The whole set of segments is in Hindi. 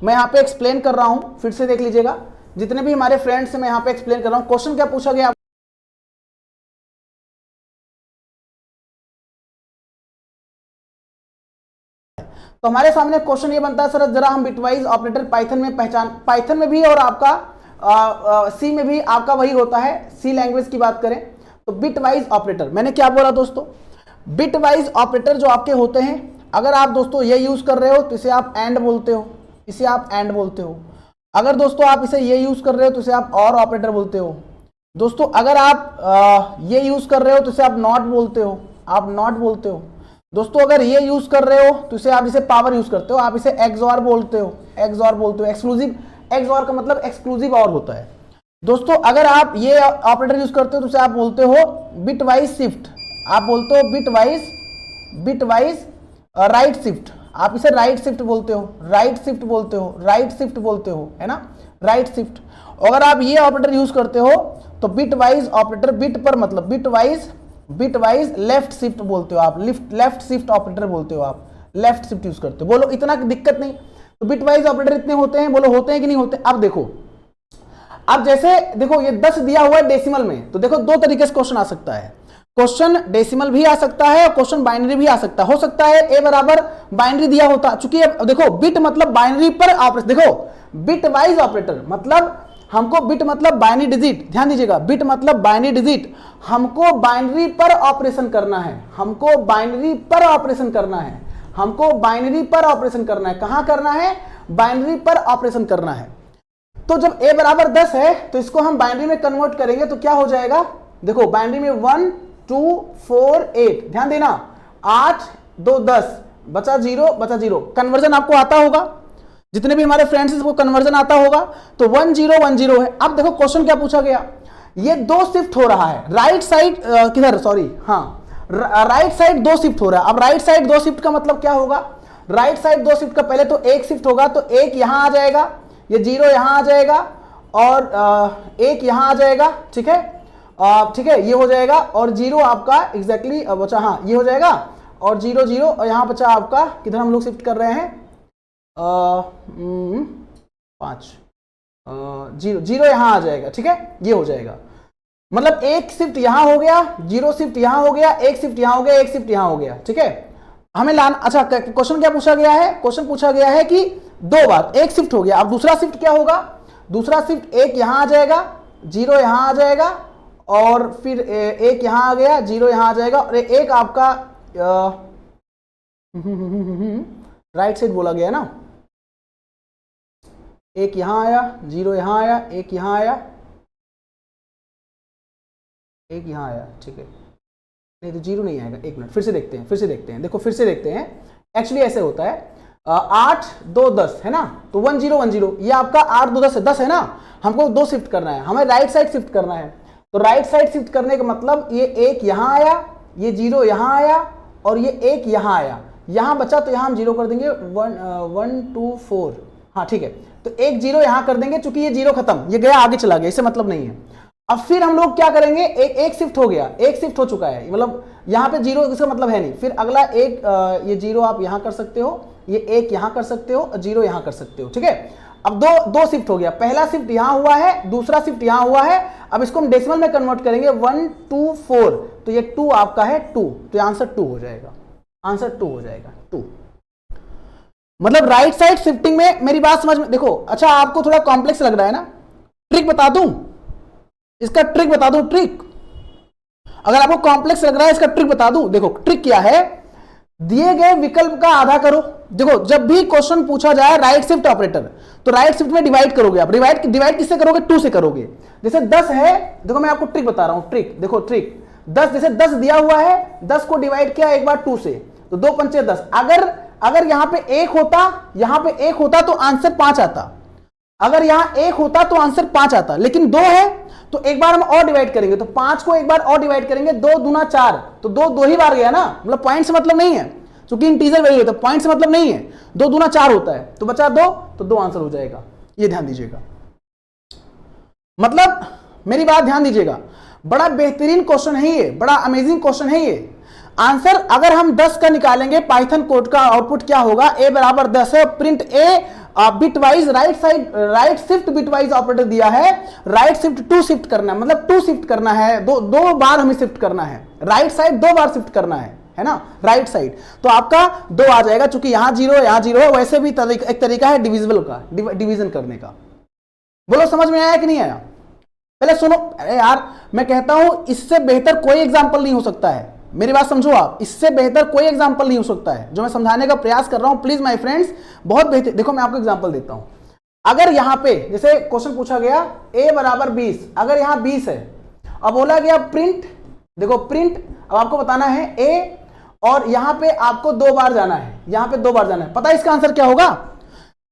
मैं यहाँ पे एक्सप्लेन कर रहा हूँ, फिर से देख लीजिएगा, जितने भी हमारे फ्रेंड्स हैं मैं यहाँ पे एक्सप्लेन कर रहा हूँ। क्वेश्चन क्या पूछा गया, तो हमारे सामने क्वेश्चन ये बनता है सर जरा हम बिटवाइज ऑपरेटर पाइथन में पहचान, पाइथन में भी और आपका सी में भी आपका वही होता है, सी लैंग्वेज की बात करें तो बिटवाइज ऑपरेटर। मैंने क्या बोला दोस्तों, बिटवाइज ऑपरेटर जो आपके होते हैं, अगर आप दोस्तों ये यूज कर रहे हो तो इसे आप एंड बोलते हो, इसे आप एंड बोलते हो। अगर दोस्तों आप इसे ये यूज कर रहे हो तो इसे आप और ऑपरेटर बोलते हो। दोस्तों अगर आप ये यूज कर रहे हो तो इसे आप नॉट बोलते हो, आप नॉट बोलते हो। दोस्तों अगर ये यूज कर रहे हो तो इसे आप इसे पावर यूज करते हो, आप इसे एक्सऑर बोलते हो, एक्सऑर बोलते हो। एक्सक्लूसिव, एक्सऑर का मतलब एक्सक्लूसिव और होता है। दोस्तों अगर आप ये ऑपरेटर यूज करते हो तो उसे आप बोलते हो बिटवाइज शिफ्ट, आप बोलते हो बिटवाइज राइट शिफ्ट, आप इसे राइट शिफ्ट बोलते हो, राइट शिफ्ट बोलते हो, राइट शिफ्ट बोलते हो, है ना, राइट शिफ्ट। अगर आप ये ऑपरेटर यूज करते हो तो बिटवाइज ऑपरेटर, बिट पर मतलब बिटवाइज लेफ्ट शिफ्ट बोलते हो आप, लेफ्ट शिफ्ट ऑपरेटर बोलते हो आप, लेफ्ट शिफ्ट यूज करते हो। बोलो इतना दिक्कत नहीं। तो बिटवाइज ऑपरेटर इतने होते हैं, बोलो होते हैं कि नहीं होते। अब देखो, अब जैसे देखो ये 10 दिया हुआ है डेसिमल में, तो देखो दो तरीके से क्वेश्चन आ सकता है। क्वेश्चन डेसिमल भी आ सकता है और क्वेश्चन बाइनरी भी आ सकता है। हो सकता है ए बराबर बाइनरी दिया होता, चूंकि देखो बिट मतलब बाइनरी पर ऑपरेटर, देखो बिटवाइज ऑपरेटर मतलब हमको, बिट मतलब बाइनरी डिजिट, ध्यान दीजिएगा, बिट मतलब बाइनरी डिजिट, हमको बाइनरी पर ऑपरेशन करना है, हमको बाइनरी पर ऑपरेशन करना है, हमको बाइनरी पर ऑपरेशन करना है। कहां करना है, बाइनरी पर ऑपरेशन करना है। तो जब a बराबर 10 है तो इसको हम बाइनरी में कन्वर्ट करेंगे तो क्या हो जाएगा, देखो बाइनरी में 1 2 4 8, ध्यान देना, 8 2 10 बचा 0 बचा 0। कन्वर्जन आपको आता होगा, जितने भी हमारे फ्रेंड्स हैं वो कन्वर्जन आता होगा। तो 1 0 1 0 है। अब देखो क्वेश्चन क्या पूछा गया, ये दो शिफ्ट हो रहा है, राइट साइड किधर, सॉरी हाँ, राइट साइड दो शिफ्ट हो रहा है। अब राइट साइड दो शिफ्ट का मतलब क्या होगा, राइट साइड दो शिफ्ट का पहले तो एक शिफ्ट होगा, तो एक यहां आ जाएगा, ये 0 यहां आ जाएगा और एक यहां आ जाएगा, ठीक है, ठीक है, ये हो जाएगा और 0 आपका एग्जैक्टली बचा, हाँ ये हो जाएगा और 0 0 और यहां बचा आपका, किधर हम लोग शिफ्ट कर रहे हैं, 5 0 0 यहां आ जाएगा, ठीक है, ये हो जाएगा। मतलब एक शिफ्ट यहां हो गया, 0 शिफ्ट यहां हो गया, एक शिफ्ट यहां हो गया, एक शिफ्ट यहां हो गया, ठीक है। हमें लाना, अच्छा क्वेश्चन क्या पूछा गया है, क्वेश्चन पूछा गया है कि दो बार एक शिफ्ट हो गया। अब दूसरा शिफ्ट क्या होगा, दूसरा शिफ्ट एक यहां आ जाएगा, 0 यहां आ जाएगा और फिर एक यहां आ गया, 0 यहां आ जाएगा और एक आपका राइट साइड बोला गया ना, एक यहां आया, 0 यहां आया, एक यहां आया, एक यहां आया, ठीक है, नहीं तो 0 नहीं आएगा। एक मिनट फिर से देखते हैं, फिर से देखते हैं, देखो फिर से देखते हैं। एक्चुअली ऐसे होता है, 8 2 10 है ना, तो 1 0 1 0, ये आपका 8 2 10 है, 10 है ना, हमको दो शिफ्ट करना है, हमें राइट साइड शिफ्ट करना है। तो राइट साइड शिफ्ट करने का मतलब ये एक यहां आया, ये 0 यहां आया और ये एक यहां आया, यहां बचा तो यहां हम 0 कर देंगे, 1 2 4, हाँ ठीक है, तो एक 0 यहां कर देंगे, चूंकि ये 0 खत्म, ये गया आगे चला गया, इससे मतलब नहीं है। अब फिर हम लोग क्या करेंगे, एक शिफ्ट हो गया, एक शिफ्ट हो चुका है, मतलब यहाँ पे 0 इसका मतलब है नहीं, फिर अगला एक ये 0 आप यहां कर सकते हो, ये एक यहां कर सकते हो और 0 यहां कर सकते हो, ठीक है। अब दो शिफ्ट हो गया, पहला शिफ्ट यहां हुआ है, दूसरा शिफ्ट यहां हुआ है। अब इसको हम डेसिमल में कन्वर्ट करेंगे, 1 2 4, तो ये 2 आपका है 2, तो आंसर 2 हो जाएगा, आंसर 2 हो जाएगा, 2। मतलब राइट साइड शिफ्टिंग में, मेरी बात समझ में, देखो अच्छा आपको थोड़ा कॉम्प्लेक्स लग रहा है ना, ट्रिक बता दूं, इसका ट्रिक बता दूं, ट्रिक, अगर आपको कॉम्प्लेक्स लग रहा है इसका ट्रिक बता दूं। देखो ट्रिक क्या है, दिए गए विकल्प का आधा करो। देखो जब भी क्वेश्चन पूछा जाए राइट शिफ्ट ऑपरेटर, तो राइट शिफ्ट में डिवाइड करोगे आप, डिवाइड किससे करोगे, 2 से करोगे। जैसे 10 है, देखो मैं आपको ट्रिक बता रहा हूं, ट्रिक देखो, ट्रिक 10, जैसे 10 दिया हुआ है, 10 को डिवाइड किया एक बार 2 से, तो 2 पंचे 10। अगर यहां पे एक होता तो आंसर 5 आता, अगर यहां एक होता तो आंसर 5 आता, लेकिन 2 है तो एक बार हम और डिवाइड करेंगे, तो 5 को एक बार और डिवाइड करेंगे, 2 दूना 4, तो 2 ही बार गया ना, मतलब पॉइंट से मतलब नहीं है, क्योंकि इंटीजर वैल्यू है तो पॉइंट से मतलब नहीं है, 2 दूना 4 होता है, तो बचा 2, तो 2 आंसर हो जाएगा। ये ध्यान दीजिएगा, मतलब मेरी बात ध्यान दीजिएगा, बड़ा बेहतरीन क्वेश्चन है ये, बड़ा अमेजिंग क्वेश्चन है ये। आंसर अगर हम 10 का निकालेंगे, पाइथन कोड का आउटपुट क्या होगा, a बराबर 10 है, print a bitwise right shift bitwise operator दिया है, राइट शिफ्ट टू शिफ्ट करना है, मतलब टू शिफ्ट करना है, दो बार हमें शिफ्ट करना है, राइट साइड 2 बार शिफ्ट करना है ना, राइट साइड। तो आपका 2 आ जाएगा, चूंकि यहां 0 यहां 0 है, वैसे भी एक तरीका है डिविजिबल का, डिवीजन करने का। बोलो समझ में आया कि नहीं आया? पहले सुनो, अरे यार मैं कहता हूं इससे बेहतर कोई एग्जाम्पल नहीं हो सकता है, मेरी बात समझो आप, इससे बेहतर कोई एग्जाम्पल नहीं हो सकता है जो मैं समझाने का प्रयास कर रहा हूं। प्लीज माय फ्रेंड्स, बहुत बेहतर। देखो मैं आपको एग्जाम्पल देता हूं। अगर यहां पे जैसे क्वेश्चन पूछा गया a बराबर 20, अगर यहां 20 है, अब बोला गया प्रिंट, देखो प्रिंट, अब आपको बताना है a, और यहां पे आपको 2 बार जाना है, यहां पे 2 बार जाना है। पता है इसका आंसर क्या होगा?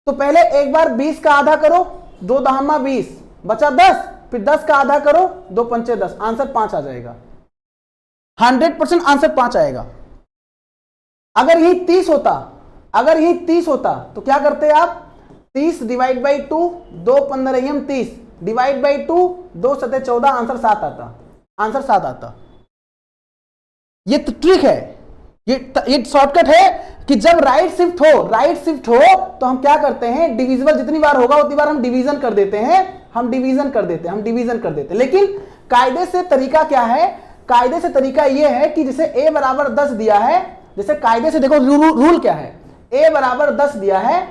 तो पहले एक बार 20 का आधा करो, 2 दहमा 20 बचा 10, फिर 10 का आधा करो, 2 पंचे 10, आंसर 5 आ जाएगा। 100% आंसर 5 आएगा। अगर यही 30 होता, अगर यही 30 होता तो क्या करते आप? 30 divide by 2, 2 15 30 divide by 2, 2 7 14, answer 7 आता, आंसर 7 आता। ये तो ट्रिक है, ये शॉर्टकट है कि जब राइट शिफ्ट हो तो हम क्या करते हैं, डिविजिबल जितनी बार होगा उतनी बार हम डिवीजन कर देते हैं, हम डिवीजन कर देते हैं। लेकिन कायदे से तरीका क्या है? कायदे से तरीका यह है कि जैसे a बराबर 10 दिया है, जैसे कायदे से देखो रूल क्या है, a बराबर 10 दिया है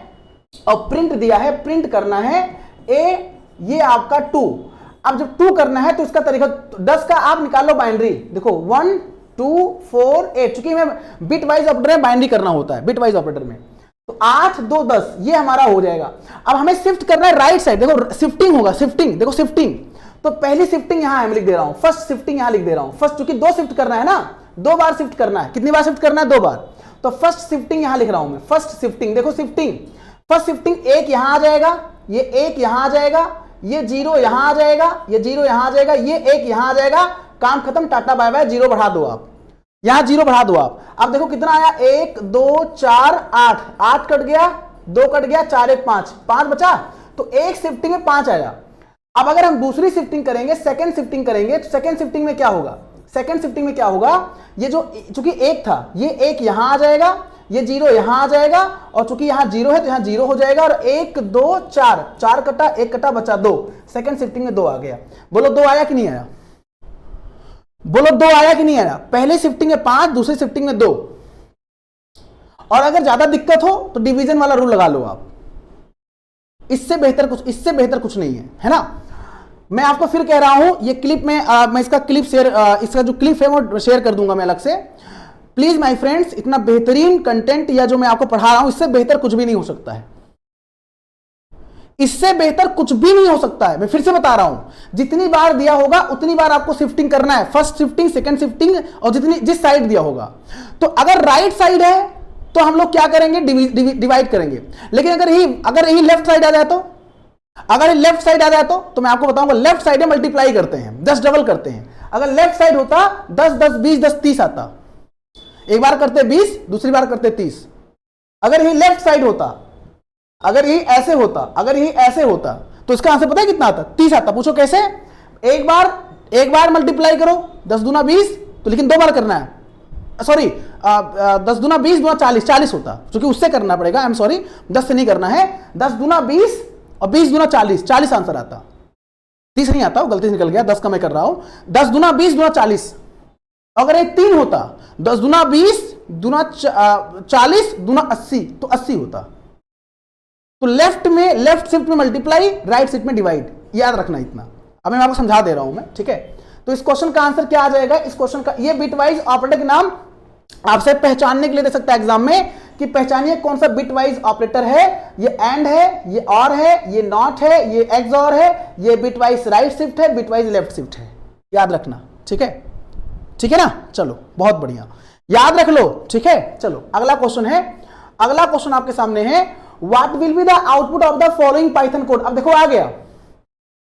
और प्रिंट दिया है, प्रिंट करना है a, ये आपका 2। अब जब 2 करना है तो इसका तरीका 10 का आप निकाल लो बाइनरी, देखो 1 2 4 8, चूंकि मैं बिट वाइज ऑपरेटर में बाइनरी करना होता है, बिट वाइज ऑपरेटर में, तो 8 2 10 ये हमारा हो जाएगा। अब हमें शिफ्ट करना है राइट साइड, देखो शिफ्टिंग होगा, शिफ्टिंग देखो शिफ्टिंग, तो पहली शिफ्टिंग यहां मैं लिख दे रहा हूं, फर्स्ट शिफ्टिंग यहां लिख दे रहा हूं, फर्स्ट, क्योंकि 2 शिफ्ट करना है ना, 2 बार शिफ्ट करना है, कितनी बार शिफ्ट करना है? 2 बार। तो फर्स्ट शिफ्टिंग यहां लिख रहा हूं मैं, फर्स्ट शिफ्टिंग, देखो शिफ्टिंग, फर्स्ट शिफ्टिंग 1 यहां आ जाएगा, ये 1 यहां आ जाएगा, ये 0 यहां आ जाएगा, ये 0 यहां आ जाएगा, ये 1 यहां आ जाएगा, काम खत्म, टाटा बाय बाय, 0 बढ़ा दो आप, यहां 0 बढ़ा दो आप। अब देखो कितना आया, 1 2 4 8, 8 कट गया, 2 कट गया, 4 1 5, 5 बचा, तो एक शिफ्टिंग में 5 आया। अब अगर हम दूसरी शिफ्टिंग करेंगे, सेकंड शिफ्टिंग करेंगे, तो सेकंड शिफ्टिंग में क्या होगा, सेकंड शिफ्टिंग में क्या होगा, ये जो चूंकि 1 था, ये 1 यहां आ जाएगा, ये 0 यहां आ जाएगा, और चूंकि यहां 0 है तो यहां 0 हो जाएगा, और 1 2 4, 4 कटा, 1 कटा, बचा 2, सेकंड शिफ्टिंग में 2 आ गया। बोलो 2 आया कि नहीं आया? बोलो 2 आया कि नहीं आया? पहले शिफ्टिंग में 5, दूसरी शिफ्टिंग में 2। और अगर ज्यादा दिक्कत हो तो डिवीजन वाला रूल लगा लो आप, इससे बेहतर कुछ नहीं है ना। मैं आपको फिर कह रहा हूं, ये क्लिप में मैं इसका क्लिप शेयर, इसका जो क्लिप है वो शेयर कर दूंगा मैं अलग से। प्लीज माय फ्रेंड्स, इतना बेहतरीन कंटेंट या जो मैं आपको पढ़ा रहा हूं, इससे बेहतर कुछ भी नहीं हो सकता है, इससे बेहतर कुछ भी नहीं हो सकता है। मैं फिर से बता रहा हूं, जितनी बार दिया होगा उतनी बार आपको शिफ्टिंग करना है, फर्स्ट शिफ्टिंग, सेकंड शिफ्टिंग, और जिस साइड दिया होगा। तो अगर राइट साइड है तो हम लोग क्या करेंगे, डिवाइड करेंगे। लेकिन अगर यही लेफ्ट साइड आ जाए तो, अगर लेफ्ट साइड आ जाए तो मैं आपको बताऊंगा, लेफ्ट साइड में मल्टीप्लाई करते हैं, 10 डबल करते हैं। अगर लेफ्ट साइड होता 10 10 20 10 30 आता, एक बार करते 20, दूसरी बार करते 30। अगर यही लेफ्ट साइड होता, अगर यही ऐसे होता, अगर यही ऐसे होता, तो इसका आंसर पता है कितना आता? 30 आता। पूछो कैसे? एक बार मल्टीप्लाई करो, 10 दूना 20, तो लेकिन 2 बार करना है, सॉरी 10 दूना 20 दूना 40, 40 होता, क्योंकि उससे करना पड़ेगा, आई एम सॉरी, 10 से नहीं करना है, 10 दूना 20 और 20 दूना 40, 40 आंसर आता, 30 नहीं आता, गलती से निकल गया, 10 का मैं कर रहा हूं, 10 दूना 20 दूना 40। अगर एक 3 होता, 10 दूना 20 दूना 40 दूना 80, तो 80 होता। तो लेफ्ट शिफ्ट में मल्टीप्लाई, राइट शिफ्ट में डिवाइड, याद रखना इतना। अब मैं आपको समझा दे रहा हूं मैं, ठीक है। तो इस क्वेश्चन का आंसर क्या आ जाएगा? इस क्वेश्चन का, ये बिटवाइज ऑपरेटर के नाम आपसे पहचानने के लिए दे सकता है एग्जाम में, कि पहचानिए कौन सा बिटवाइज ऑपरेटर है। ये एंड है, ये और है, ये नॉट है, ये एक्स और है, ये बिटवाइज राइट शिफ्ट है, बिटवाइज लेफ्ट शिफ्ट है, याद रखना, ठीक है, ठीक है ना। चलो बहुत बढ़िया, याद रख लो, ठीक है। चलो अगला क्वेश्चन है, अगला क्वेश्चन आपके सामने है, what will be the output of the following Python code. अब देखो आ गया,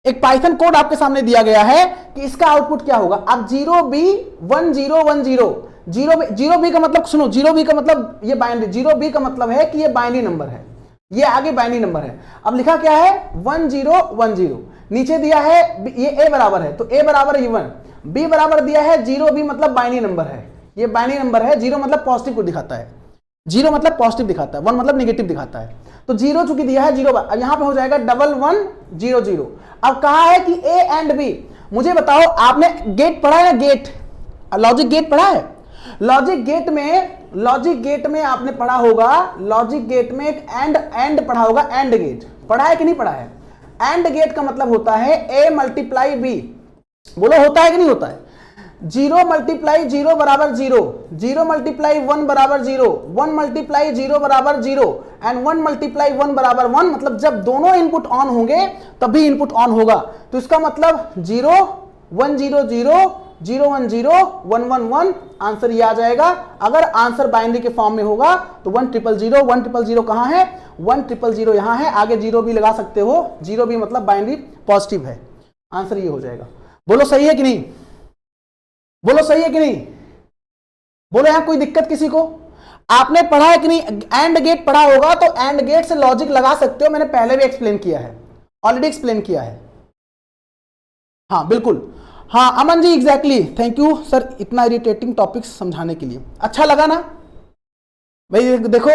एक पाइथन कोड आपके सामने दिया गया है कि इसका आउटपुट क्या होगा। अब 0B1010, जीरो बी का मतलब सुनो, 0B का मतलब ये बाइनरी, 0B का मतलब है कि ये बाइनरी नंबर है, ये आगे बाइनरी नंबर है। अब लिखा क्या है 1010, नीचे दिया है ये a बराबर है, तो a बराबर है 1, b बराबर दिया है 0B मतलब बाइनरी नंबर है, ये बाइनरी नंबर है, 0 मतलब पॉजिटिव को दिखाता है, जीरो मतलब पॉजिटिव दिखाता है, 1 मतलब नेगेटिव दिखाता है। तो जीरो चूंकि दिया है, जीरो, अब यहां पे हो जाएगा 1110। अब कहा है कि ए एंड बी। मुझे बताओ, आपने गेट पढ़ा है ना, गेट, लॉजिक गेट पढ़ा है? लॉजिक गेट में आपने पढ़ा होगा, लॉजिक गेट में एक एंड पढ़ा होगा, एंड गेट पढ़ा है कि नहीं पढ़ा है? एंड गेट का मतलब होता है ए मल्टीप्लाई बी। बोलो होता है कि नहीं होता है? 0 मल्टीप्लाई 0 बराबर 0, 0 मल्टीप्लाई 1 बराबर 0, 1 मल्टीप्लाई 0 बराबर 0 एंड 1 मल्टीप्लाई 1 बराबर 1। मतलब जब दोनों इनपुट ऑन होंगे तभी इनपुट ऑन होगा। तो इसका मतलब 0 1 0 0 0 1 0 1 1 1, आंसर ये आ जाएगा। अगर आंसर बाइनरी के फॉर्म में होगा तो 1 0 0 1 0 0 कहां है? 1 0 0 यहां है, आगे जीरो भी लगा सकते हो, जीरो भी मतलब बाइनरी पॉजिटिव है। आंसर ये हो जाएगा। बोलो सही है कि नहीं? बोलो सही है कि नहीं? बोलो यहां कोई दिक्कत किसी को? आपने पढ़ा है कि नहीं? एंड गेट पढ़ा होगा तो एंड गेट से लॉजिक लगा सकते हो, मैंने पहले भी एक्सप्लेन किया है, ऑलरेडी एक्सप्लेन किया है। हाँ बिल्कुल, हाँ Aman ji, exactly, thank you sir इतना इरिटेटिंग टॉपिक समझाने के लिए। अच्छा लगा ना भाई? देखो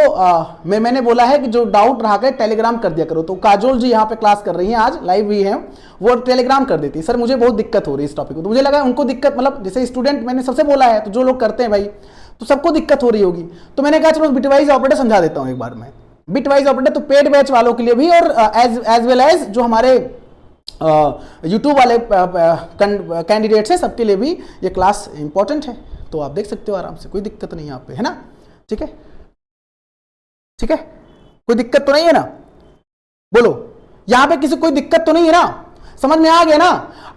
मैंने बोला है कि जो डाउट रहा है टेलीग्राम कर दिया करो। तो काजोल जी यहाँ पे क्लास कर रही हैं, आज लाइव भी हैं, वो टेलीग्राम कर देती है, सर मुझे बहुत दिक्कत हो रही है इस टॉपिक को। तो मुझे लगा उनको दिक्कत, मतलब जैसे स्टूडेंट मैंने सबसे बोला है, तो जो लोग करते हैं भाई तो सबको दिक्कत हो रही होगी। तो मैंने कहा चलो बिटवाइज ऑपरेटर समझा देता हूँ एक बार में। बिटवाइज ऑपरेटर तो पेड बैच वालों के लिए भी और एज वेल एज जो हमारे यूट्यूब वाले कैंडिडेट्स हैं सबके लिए भी ये क्लास इंपॉर्टेंट है। तो आप देख सकते हो आराम से, कोई दिक्कत नहीं है यहाँ पे, है ना? ठीक है, ठीक है, कोई दिक्कत तो नहीं है ना? बोलो, यहां पे किसी कोई दिक्कत तो नहीं है ना? समझ में आ गया ना?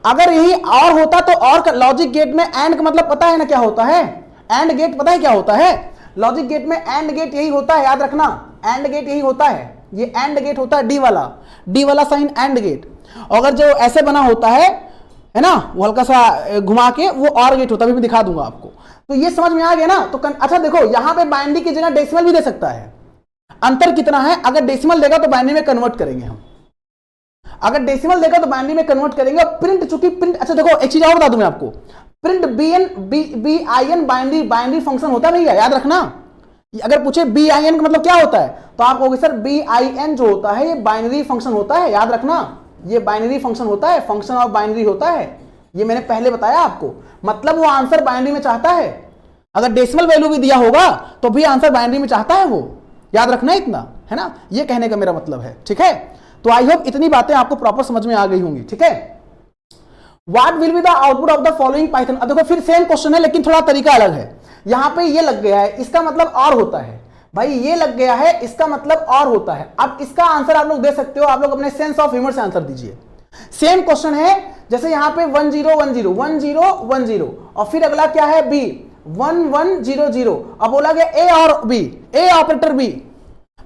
अगर यही और होता तो और, लॉजिक गेट में एंड का मतलब पता है ना क्या होता है? एंड गेट पता है क्या होता है? लॉजिक गेट में एंड गेट यही होता है, याद रखना, एंड गेट यही होता है। ये एंड गेट होता है, डी वाला साइन एंड गेट। अगर जो ऐसे बना होता है ना, वो हल्का सा घुमा के, वो और गेट होता है, मैं दिखा दूंगा आपको। तो ये समझ में आ गया ना? तो अच्छा देखो, यहां पे बाइनरी की जगह डेसिमल भी दे सकता है। अंतर कितना है? अगर डेसिमल देगा तो बाइनरी में कन्वर्ट करेंगे हम, अगर डेसिमल देगा तो बाइनरी में कन्वर्ट करेंगे। प्रिंट, चूंकि प्रिंट, अच्छा देखो एक चीज और बता दूं मैं आपको, print B I N binary function होता है भैया, याद रखना। अगर पूछे बी आई एन का मतलब क्या होता है, तो आप कहोगे सर बी आई एन जो होता है ये बाइनरी फंक्शन होता है, याद रखना, ये बाइनरी फंक्शन होता है, फंक्शन ऑफ बाइनरी होता है। ये मैंने पहले बताया आपको, मतलब वो आंसर बाइनरी में चाहता है। अगर डेसिमल वैल्यू भी दिया होगा तो भी आंसर बाइनरी में चाहता है वो, याद रखना इतना, है ना? ये कहने का मेरा मतलब है, ठीक है? तो आई होप इतनी बातें आपको प्रॉपर समझ में आ गई होंगी, ठीक है? What will be the output of the following Python. अब देखो फिर सेम क्वेश्चन है लेकिन थोड़ा तरीका अलग है। यहां पे ये लग गया है, इसका मतलब और होता है भाई, ये लग गया है, इसका मतलब और होता है। अब इसका आंसर आप लोग दे सकते हो, आप लोग अपने सेंस ऑफ ह्यूमर से आंसर दीजिए। सेम क्वेश्चन है, जैसे यहां पे 1 0 1 0 1 0 1 0 और फिर अगला क्या है बी 1 1 0 0। अब बोला गया ए और बी, ए ऑपरेटर बी,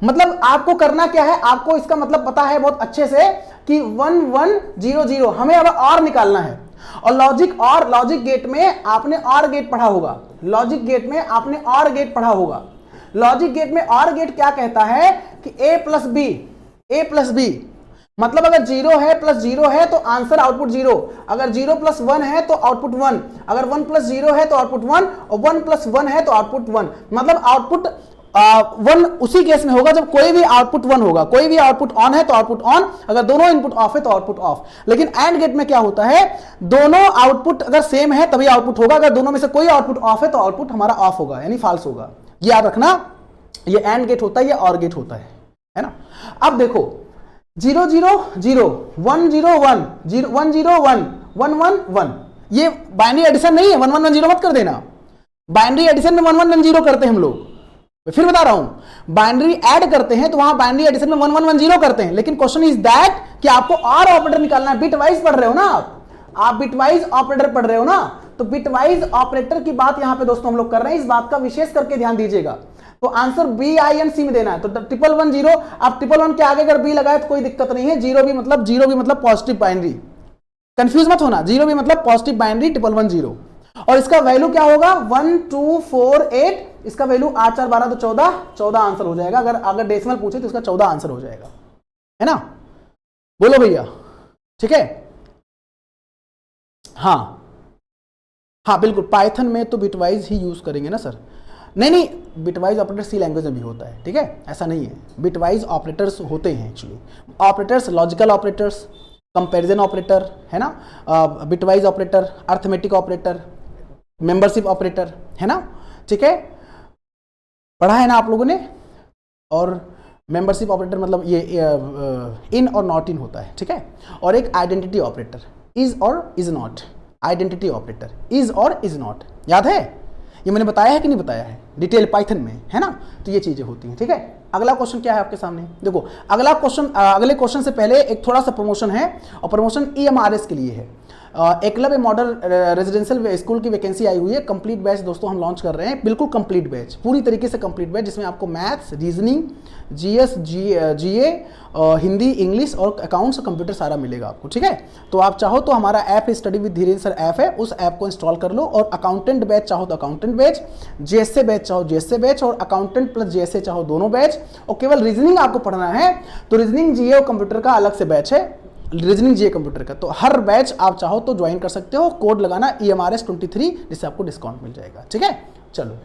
मतलब आपको करना क्या है, आपको इसका मतलब पता है बहुत अच्छे से कि 1 1 0 0 हमें अब और निकालना है। और लॉजिक गेट में आपने और गेट पढ़ा होगा, लॉजिक गेट में आपने और गेट पढ़ा होगा। लॉजिक गेट में और गेट क्या कहता है कि a प्लस बी, मतलब अगर 0 है प्लस 0 है तो आंसर आउटपुट 0, अगर 0 प्लस 1 है तो आउटपुट 1, अगर 1 प्लस 0 है तो आउटपुट 1 और 1 प्लस 1 है तो आउटपुट 1। मतलब आउटपुट 1 उसी केस में होगा जब कोई भी आउटपुट 1 होगा, कोई भी आउटपुट ऑन है तो आउटपुट ऑन, अगर दोनों इनपुट ऑफ है तो आउटपुट ऑफ। लेकिन एंड गेट में क्या होता है, दोनों आउटपुट अगर सेम है तभी आउटपुट होगा, अगर दोनों में से कोई आउटपुट ऑफ है तो आउटपुट हमारा ऑफ होगा, यानी फॉल्स होगा। ये याद रखना, ये एंड गेट होता है, ये और गेट होता है ना? अब देखो 0 0 0 1 0 1 0 1 0 1 1 1 1, ये बाइनरी एडिशन नहीं है, 1 1 1 0 मत कर देना। बाइनरी एडिशन में 1 1 1 0 करते हैं हम लोग, मैं फिर बता रहा हूं, बाइनरी ऐड करते हैं तो वहां बाइनरी एडिशन में 1 1 1 0 करते हैं। लेकिन क्वेश्चन इज दैट कि आपको और ऑपरेटर निकालना है। बिटवाइज पढ़ रहे हो ना आप बिटवाइज ऑपरेटर पढ़ रहे हो ना, तो बिटवाइज ऑपरेटर की बात यहां पे दोस्तों हम लोग कर रहे हैं, इस बात का विशेष करके ध्यान दीजिएगा। तो answer B I N C में देना है। तो 1 1 1 0, आप 1 1 1 के आगे अगर बी लगाए तो कोई दिक्कत नहीं है, जीरो भी मतलब पॉजिटिव बाइनरी, कंफ्यूज मत होना, जीरो भी मतलब पॉजिटिव बाइनरी 1 1 1 0। और इसका वैल्यू क्या होगा 1 2 4 8, इसका वैल्यू 8 4 12 तो 14 आंसर हो जाएगा। अगर डेसिमल पूछे तो इसका 14 आंसर हो जाएगा, है ना? बोलो भैया, ठीक है? हाँ बिल्कुल, पाइथन में तो बिटवाइज ही यूज करेंगे ना सर। नहीं नहीं, बिटवाइज ऑपरेटर सी लैंग्वेज में भी होता है, ठीक है, ऐसा नहीं है। बिटवाइज ऑपरेटर्स होते हैं actually, operators, logical operators, comparison operator, है ना, bitwise operator, arithmetic operator, membership operator, है ना, ठीक है, पढ़ा है ना आप लोगों ने। और मेंबरशिप ऑपरेटर मतलब ये इन और नॉट इन होता है, ठीक है। और एक आइडेंटिटी ऑपरेटर, इज और is not, identity operator is और इज नॉट, याद है, ये मैंने बताया है कि नहीं बताया है डिटेल पाइथन में, है ना। तो ये चीजें होती हैं, ठीक है। अगला क्वेश्चन क्या है आपके सामने, देखो अगला क्वेश्चन, अगले क्वेश्चन से पहले एक थोड़ा सा प्रमोशन है, और प्रमोशन EMRS के लिए है। एकलव्य मॉडल रेजिडेंशियल स्कूल की वैकेंसी आई हुई है, कंप्लीट बैच दोस्तों हम लॉन्च कर रहे हैं, बिल्कुल कंप्लीट बैच, पूरी तरीके से कंप्लीट बैच, जिसमें आपको maths, reasoning, GS, GA, Hindi, English और अकाउंट्स, कंप्यूटर सारा मिलेगा आपको, ठीक है। तो आप चाहो तो हमारा app study with Dhirendra sir app है, उस ऐप को इंस्टॉल कर लो, और अकाउंटेंट बैच चाहो तो अकाउंटेंट बैच, GSA बैच चाहो GSA बैच, और अकाउंटेंट प्लस GSA चाहो दोनों बैच, और केवल रीजनिंग आपको पढ़ना है तो रीजनिंग, GA और कंप्यूटर का अलग से बैच है, रीजनिंग GA कंप्यूटर का। तो हर बैच आप चाहो तो ज्वाइन कर सकते हो, कोड लगाना EMRS 23, जिससे आपको डिस्काउंट मिल जाएगा, ठीक है। चलो